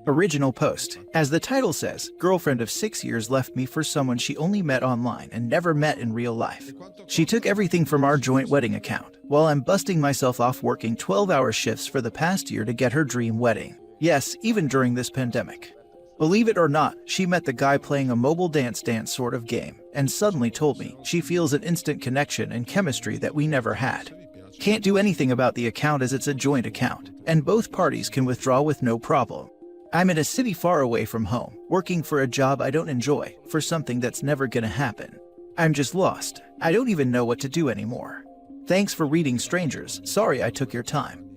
Original post. As the title says, girlfriend of 6 years left me for someone she only met online and never met in real life. She took everything from our joint wedding account, while I'm busting myself off working 12-hour shifts for the past year to get her dream wedding. Yes, even during this pandemic. Believe it or not, she met the guy playing a mobile dance sort of game, and suddenly told me she feels an instant connection and chemistry that we never had. Can't do anything about the account as it's a joint account, and both parties can withdraw with no problem. I'm in a city far away from home, working for a job I don't enjoy, for something that's never gonna happen. I'm just lost. I don't even know what to do anymore. Thanks for reading, strangers. Sorry I took your time.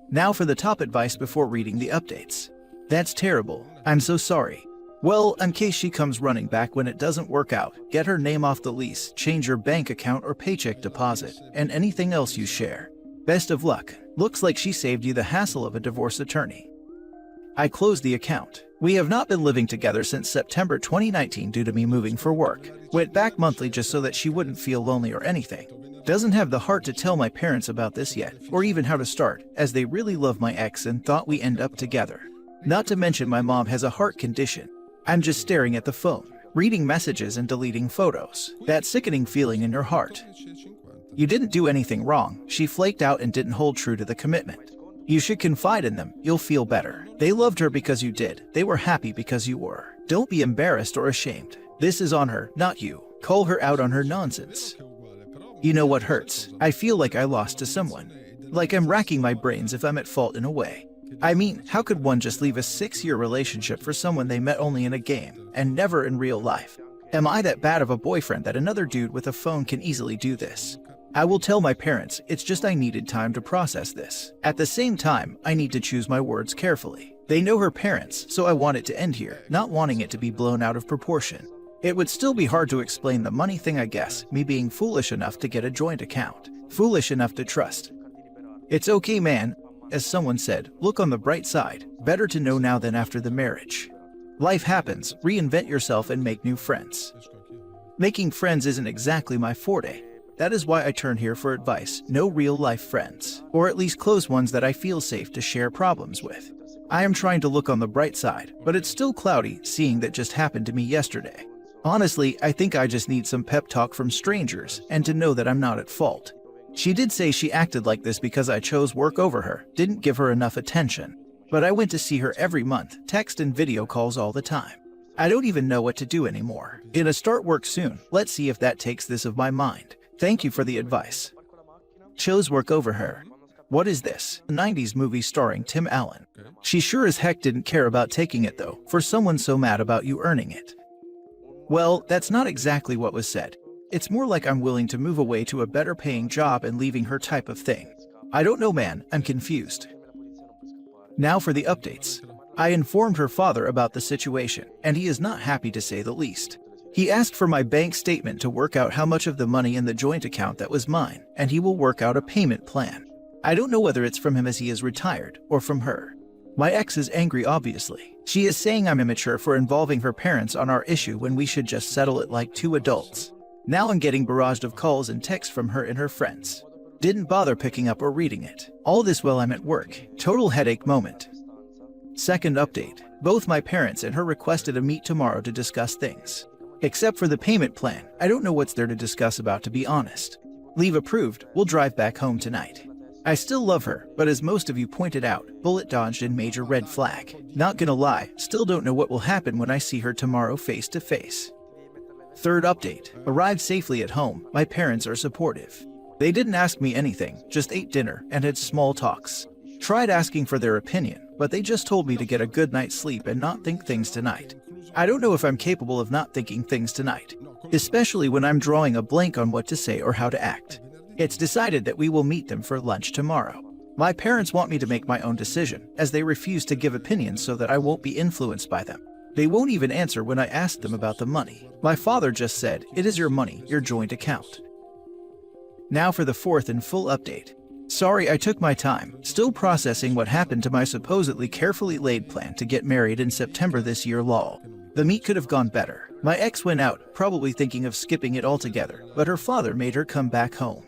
Now for the top advice before reading the updates. That's terrible. I'm so sorry. Well, in case she comes running back when it doesn't work out, get her name off the lease, change your bank account or paycheck deposit, and anything else you share. Best of luck. Looks like she saved you the hassle of a divorce attorney. I closed the account. We have not been living together since September 2019 due to me moving for work. Went back monthly just so that she wouldn't feel lonely or anything. Doesn't have the heart to tell my parents about this yet, or even how to start, as they really love my ex and thought we end up together. Not to mention my mom has a heart condition. I'm just staring at the phone, reading messages and deleting photos. That sickening feeling in your heart. You didn't do anything wrong. She flaked out and didn't hold true to the commitment. You should confide in them. You'll feel better. They loved her because you did. They were happy because you were. Don't be embarrassed or ashamed. This is on her, not you. Call her out on her nonsense. You know what hurts? I feel like I lost to someone. Like I'm racking my brains if I'm at fault in a way. I mean, how could one just leave a 6-year relationship for someone they met only in a game, and never in real life? Am I that bad of a boyfriend that another dude with a phone can easily do this? I will tell my parents, it's just I needed time to process this. At the same time, I need to choose my words carefully. They know her parents, so I want it to end here, not wanting it to be blown out of proportion. It would still be hard to explain the money thing, I guess, me being foolish enough to get a joint account. Foolish enough to trust. It's okay, man. As someone said, look on the bright side. Better to know now than after the marriage. Life happens, reinvent yourself and make new friends. Making friends isn't exactly my forte. That is why I turn here for advice. No real-life friends, or at least close ones that I feel safe to share problems with. I am trying to look on the bright side, but it's still cloudy seeing that just happened to me yesterday. Honestly, I think I just need some pep talk from strangers and to know that I'm not at fault. She did say she acted like this because I chose work over her, didn't give her enough attention. But I went to see her every month, text and video calls all the time. I don't even know what to do anymore. Gonna start work soon. Let's see if that takes this of my mind. Thank you for the advice. Chose work over her. What is this? A 90s movie starring Tim Allen. She sure as heck didn't care about taking it though, for someone so mad about you earning it. Well, that's not exactly what was said. It's more like I'm willing to move away to a better paying job and leaving her type of thing. I don't know, man, I'm confused. Now for the updates. I informed her father about the situation, and he is not happy to say the least. He asked for my bank statement to work out how much of the money in the joint account that was mine, and he will work out a payment plan. I don't know whether it's from him as he is retired, or from her. My ex is angry, obviously. She is saying I'm immature for involving her parents on our issue when we should just settle it like two adults. Now I'm getting barraged of calls and texts from her and her friends. Didn't bother picking up or reading it. All this while I'm at work. Total headache moment. Second update. Both my parents and her requested a meet tomorrow to discuss things. Except for the payment plan, I don't know what's there to discuss about, to be honest. Leave approved, we'll drive back home tonight. I still love her, but as most of you pointed out, bullet dodged and major red flag. Not gonna lie, still don't know what will happen when I see her tomorrow face to face. Third update. Arrived safely at home, my parents are supportive. They didn't ask me anything, just ate dinner and had small talks. Tried asking for their opinion, but they just told me to get a good night's sleep and not think things tonight. I don't know if I'm capable of not thinking things tonight, especially when I'm drawing a blank on what to say or how to act. It's decided that we will meet them for lunch tomorrow. My parents want me to make my own decision, as they refuse to give opinions so that I won't be influenced by them. They won't even answer when I ask them about the money. My father just said, it is your money, your joint account. Now for the fourth and full update. Sorry I took my time, still processing what happened to my supposedly carefully laid plan to get married in September this year, lol. The meet could have gone better. My ex went out, probably thinking of skipping it altogether, but her father made her come back home.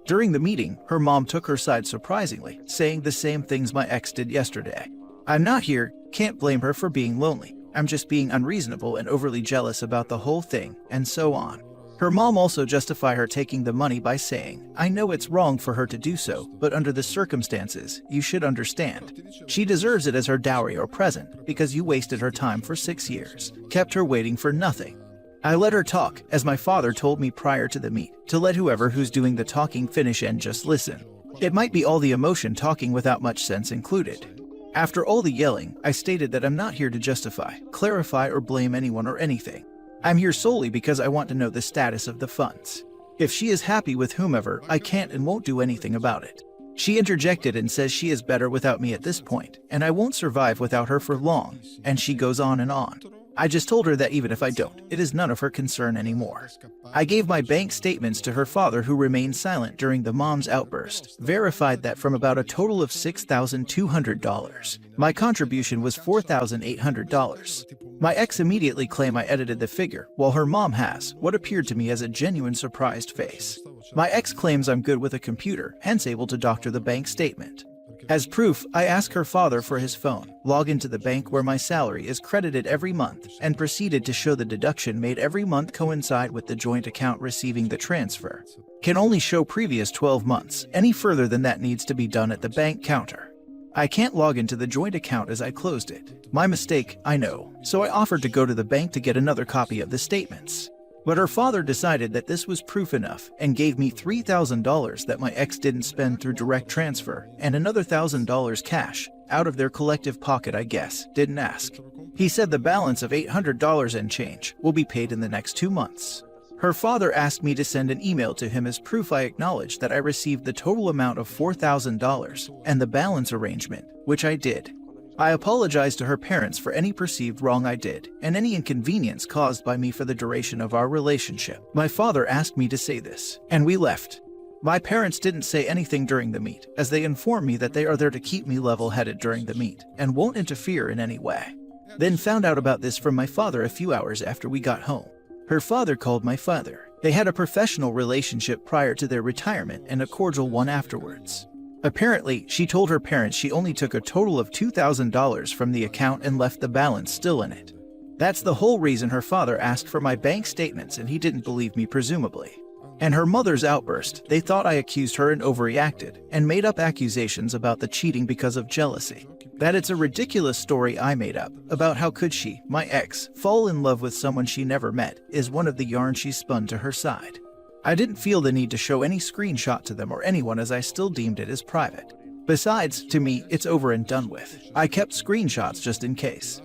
During the meeting, her mom took her side surprisingly, saying the same things my ex did yesterday. I'm not here, can't blame her for being lonely. I'm just being unreasonable and overly jealous about the whole thing, and so on. Her mom also justified her taking the money by saying, I know it's wrong for her to do so, but under the circumstances, you should understand. She deserves it as her dowry or present, because you wasted her time for 6 years, kept her waiting for nothing. I let her talk, as my father told me prior to the meet, to let whoever who's doing the talking finish and just listen. It might be all the emotion talking without much sense included. After all the yelling, I stated that I'm not here to justify, clarify, or blame anyone or anything. I'm here solely because I want to know the status of the funds. If she is happy with whomever, I can't and won't do anything about it. She interjected and says she is better without me at this point, and I won't survive without her for long, and she goes on and on. I just told her that even if I don't, it is none of her concern anymore. I gave my bank statements to her father, who remained silent during the mom's outburst, verified that from about a total of $6,200, my contribution was $4,800. My ex immediately claimed I edited the figure, while her mom has what appeared to me as a genuine surprised face. My ex claims I'm good with a computer, hence able to doctor the bank statement. As proof, I ask her father for his phone, log into the bank where my salary is credited every month, and proceeded to show the deduction made every month coincide with the joint account receiving the transfer. Can only show previous 12 months, any further than that needs to be done at the bank counter. I can't log into the joint account as I closed it. My mistake, I know, so I offered to go to the bank to get another copy of the statements. But her father decided that this was proof enough and gave me $3,000 that my ex didn't spend through direct transfer, and another $1,000 cash, out of their collective pocket I guess, didn't ask. He said the balance of $800 and change will be paid in the next 2 months. Her father asked me to send an email to him as proof I acknowledged that I received the total amount of $4,000 and the balance arrangement, which I did. I apologized to her parents for any perceived wrong I did, and any inconvenience caused by me for the duration of our relationship. My father asked me to say this, and we left. My parents didn't say anything during the meet, as they informed me that they are there to keep me level-headed during the meet, and won't interfere in any way. Then found out about this from my father a few hours after we got home. Her father called my father. They had a professional relationship prior to their retirement and a cordial one afterwards. Apparently, she told her parents she only took a total of $2,000 from the account and left the balance still in it. That's the whole reason her father asked for my bank statements, and he didn't believe me presumably. And her mother's outburst, they thought I accused her and overreacted, and made up accusations about the cheating because of jealousy. That it's a ridiculous story I made up, about how could she, my ex, fall in love with someone she never met, is one of the yarns she spun to her side. I didn't feel the need to show any screenshot to them or anyone, as I still deemed it as private. Besides, to me, it's over and done with. I kept screenshots just in case.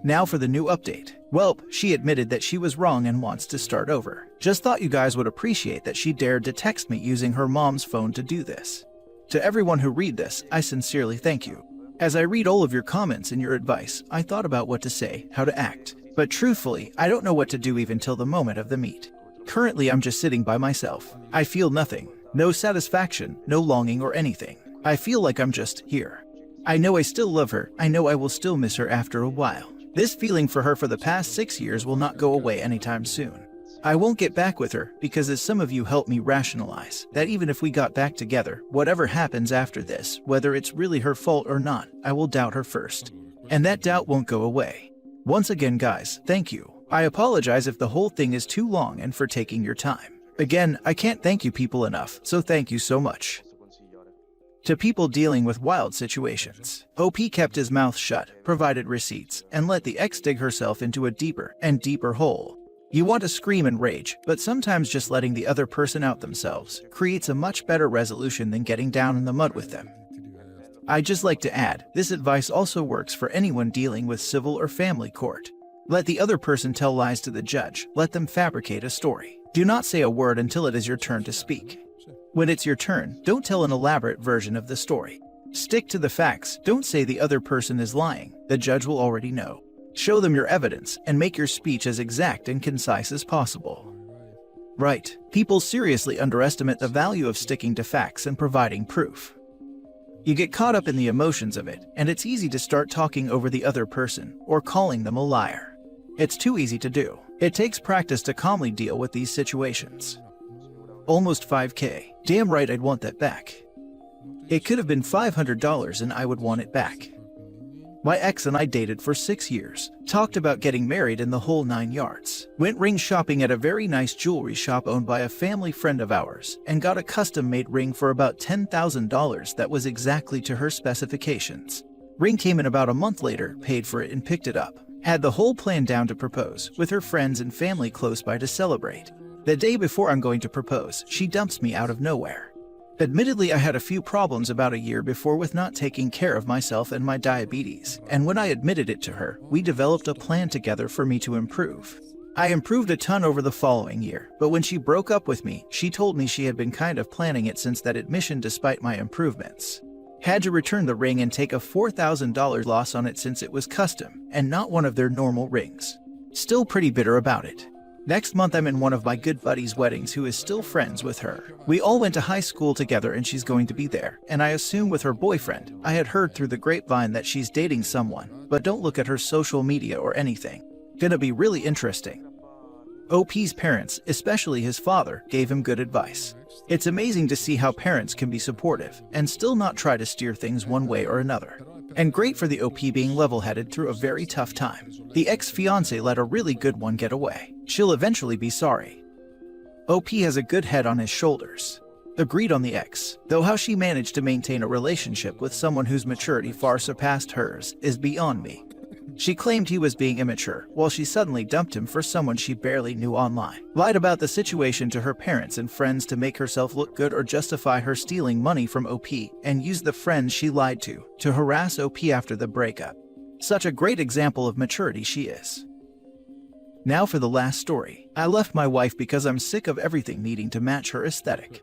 Now for the new update. Welp, she admitted that she was wrong and wants to start over. Just thought you guys would appreciate that she dared to text me using her mom's phone to do this. To everyone who read this, I sincerely thank you. As I read all of your comments and your advice, I thought about what to say, how to act. But truthfully, I don't know what to do even till the moment of the meet. Currently, I'm just sitting by myself. I feel nothing. No satisfaction, no longing or anything. I feel like I'm just here. I know I still love her. I know I will still miss her after a while. This feeling for her for the past 6 years will not go away anytime soon. I won't get back with her because, as some of you helped me rationalize, that even if we got back together, whatever happens after this, whether it's really her fault or not, I will doubt her first. And that doubt won't go away. Once again, guys, thank you. I apologize if the whole thing is too long and for taking your time. Again, I can't thank you people enough, so thank you so much. To people dealing with wild situations, OP kept his mouth shut, provided receipts, and let the ex dig herself into a deeper and deeper hole. You want to scream and rage, but sometimes just letting the other person out themselves creates a much better resolution than getting down in the mud with them. I'd just like to add, this advice also works for anyone dealing with civil or family court. Let the other person tell lies to the judge. Let them fabricate a story. Do not say a word until it is your turn to speak. When it's your turn, don't tell an elaborate version of the story. Stick to the facts. Don't say the other person is lying. The judge will already know. Show them your evidence and make your speech as exact and concise as possible. Right. People seriously underestimate the value of sticking to facts and providing proof. You get caught up in the emotions of it, and it's easy to start talking over the other person or calling them a liar. It's too easy to do. It takes practice to calmly deal with these situations. Almost 5K. Damn right I'd want that back. It could have been $500 and I would want it back. My ex and I dated for 6 years, talked about getting married in the whole 9 yards, went ring shopping at a very nice jewelry shop owned by a family friend of ours, and got a custom-made ring for about $10,000 that was exactly to her specifications. Ring came in about a month later, paid for it and picked it up. Had the whole plan down to propose, with her friends and family close by to celebrate. The day before I'm going to propose, she dumps me out of nowhere. Admittedly, I had a few problems about a year before with not taking care of myself and my diabetes, and when I admitted it to her, we developed a plan together for me to improve. I improved a ton over the following year, but when she broke up with me, she told me she had been kind of planning it since that admission despite my improvements. Had to return the ring and take a $4,000 loss on it since it was custom, and not one of their normal rings. Still pretty bitter about it. Next month I'm in one of my good buddies' weddings who is still friends with her. We all went to high school together and she's going to be there, and I assume with her boyfriend. I had heard through the grapevine that she's dating someone, but don't look at her social media or anything. Gonna be really interesting. OP's parents, especially his father, gave him good advice. It's amazing to see how parents can be supportive and still not try to steer things one way or another. And great for the OP being level-headed through a very tough time. The ex-fiancé let a really good one get away. She'll eventually be sorry. OP has a good head on his shoulders. Agreed on the ex, though how she managed to maintain a relationship with someone whose maturity far surpassed hers is beyond me. She claimed he was being immature, while she suddenly dumped him for someone she barely knew online. Lied about the situation to her parents and friends to make herself look good or justify her stealing money from OP, and used the friends she lied to harass OP after the breakup. Such a great example of maturity she is. Now for the last story. I left my wife because I'm sick of everything needing to match her aesthetic.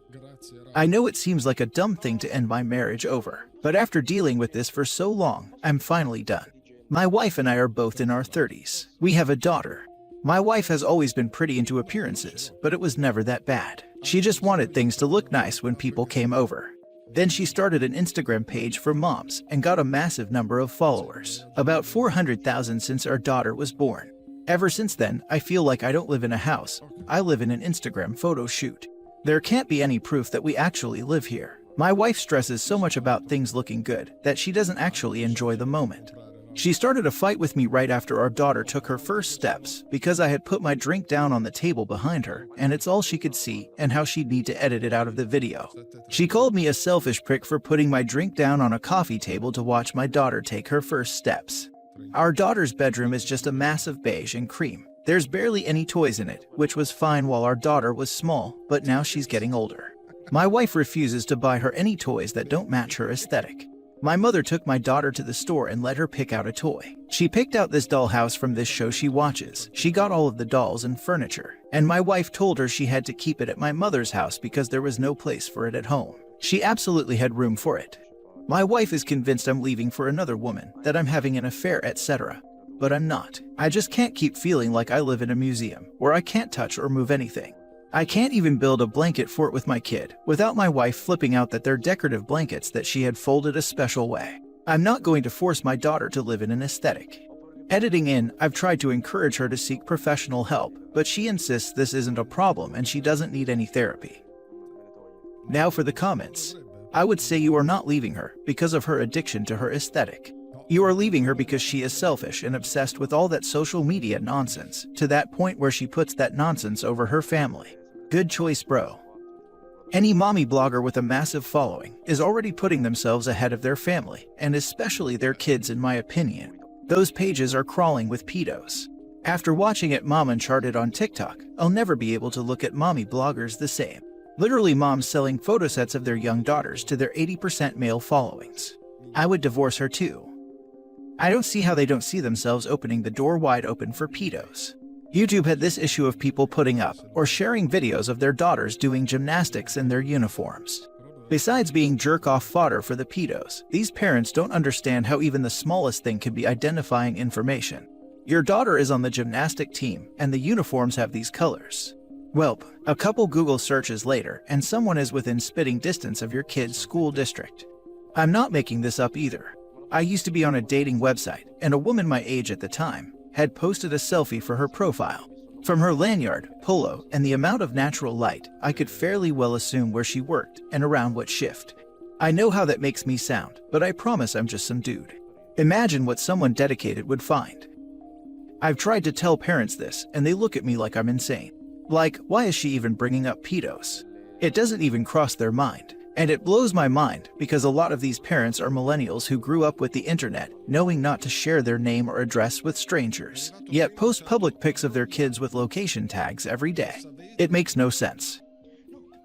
I know it seems like a dumb thing to end my marriage over, but after dealing with this for so long, I'm finally done. My wife and I are both in our 30s. We have a daughter. My wife has always been pretty into appearances, but it was never that bad. She just wanted things to look nice when people came over. Then she started an Instagram page for moms and got a massive number of followers, about 400,000 since our daughter was born. Ever since then, I feel like I don't live in a house. I live in an Instagram photo shoot. There can't be any proof that we actually live here. My wife stresses so much about things looking good that she doesn't actually enjoy the moment. She started a fight with me right after our daughter took her first steps because I had put my drink down on the table behind her, and it's all she could see, and how she'd need to edit it out of the video. She called me a selfish prick for putting my drink down on a coffee table to watch my daughter take her first steps. Our daughter's bedroom is just a mass of beige and cream. There's barely any toys in it, which was fine while our daughter was small, but now she's getting older. My wife refuses to buy her any toys that don't match her aesthetic. My mother took my daughter to the store and let her pick out a toy. She picked out this dollhouse from this show she watches. She got all of the dolls and furniture, and my wife told her she had to keep it at my mother's house because there was no place for it at home. She absolutely had room for it. My wife is convinced I'm leaving for another woman, that I'm having an affair, etc. But I'm not. I just can't keep feeling like I live in a museum, where I can't touch or move anything. I can't even build a blanket fort with my kid, without my wife flipping out that they're decorative blankets that she had folded a special way. I'm not going to force my daughter to live in an aesthetic. Editing in, I've tried to encourage her to seek professional help, but she insists this isn't a problem and she doesn't need any therapy. Now for the comments. I would say you are not leaving her because of her addiction to her aesthetic. You are leaving her because she is selfish and obsessed with all that social media nonsense, to that point where she puts that nonsense over her family. Good choice, bro. Any mommy blogger with a massive following is already putting themselves ahead of their family, and especially their kids in my opinion. Those pages are crawling with pedos. After watching it Mom Uncharted on TikTok, I'll never be able to look at mommy bloggers the same. Literally moms selling photo sets of their young daughters to their 80% male followings. I would divorce her too. I don't see how they don't see themselves opening the door wide open for pedos. YouTube had this issue of people putting up or sharing videos of their daughters doing gymnastics in their uniforms. Besides being jerk-off fodder for the pedos, these parents don't understand how even the smallest thing can be identifying information. Your daughter is on the gymnastic team, and the uniforms have these colors. Welp, a couple Google searches later, and someone is within spitting distance of your kid's school district. I'm not making this up either. I used to be on a dating website, and a woman my age at the time had posted a selfie for her profile. From her lanyard, polo, and the amount of natural light, I could fairly well assume where she worked and around what shift. I know how that makes me sound, but I promise I'm just some dude. Imagine what someone dedicated would find. I've tried to tell parents this, and they look at me like I'm insane. Like, why is she even bringing up pedos? It doesn't even cross their mind. And it blows my mind because a lot of these parents are millennials who grew up with the internet, knowing not to share their name or address with strangers, yet post public pics of their kids with location tags every day. It makes no sense.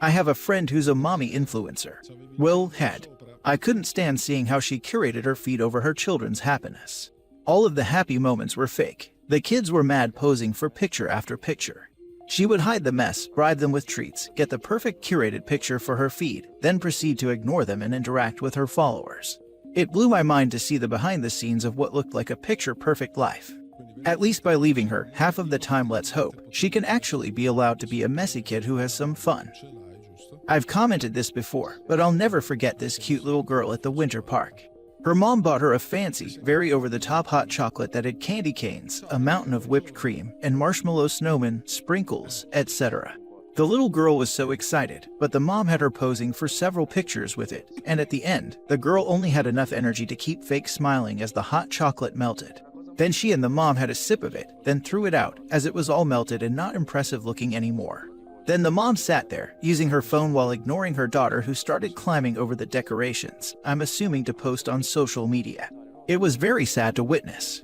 I have a friend who's a mommy influencer. Will Head. I couldn't stand seeing how she curated her feed over her children's happiness. All of the happy moments were fake. The kids were mad posing for picture after picture. She would hide the mess, bribe them with treats, get the perfect curated picture for her feed, then proceed to ignore them and interact with her followers. It blew my mind to see the behind the scenes of what looked like a picture-perfect life. At least by leaving her, half of the time let's hope she can actually be allowed to be a messy kid who has some fun. I've commented this before, but I'll never forget this cute little girl at the winter park. Her mom bought her a fancy, very over-the-top hot chocolate that had candy canes, a mountain of whipped cream, and marshmallow snowmen, sprinkles, etc. The little girl was so excited, but the mom had her posing for several pictures with it, and at the end, the girl only had enough energy to keep fake smiling as the hot chocolate melted. Then she and the mom had a sip of it, then threw it out, as it was all melted and not impressive looking anymore. Then the mom sat there, using her phone while ignoring her daughter who started climbing over the decorations, I'm assuming to post on social media. It was very sad to witness.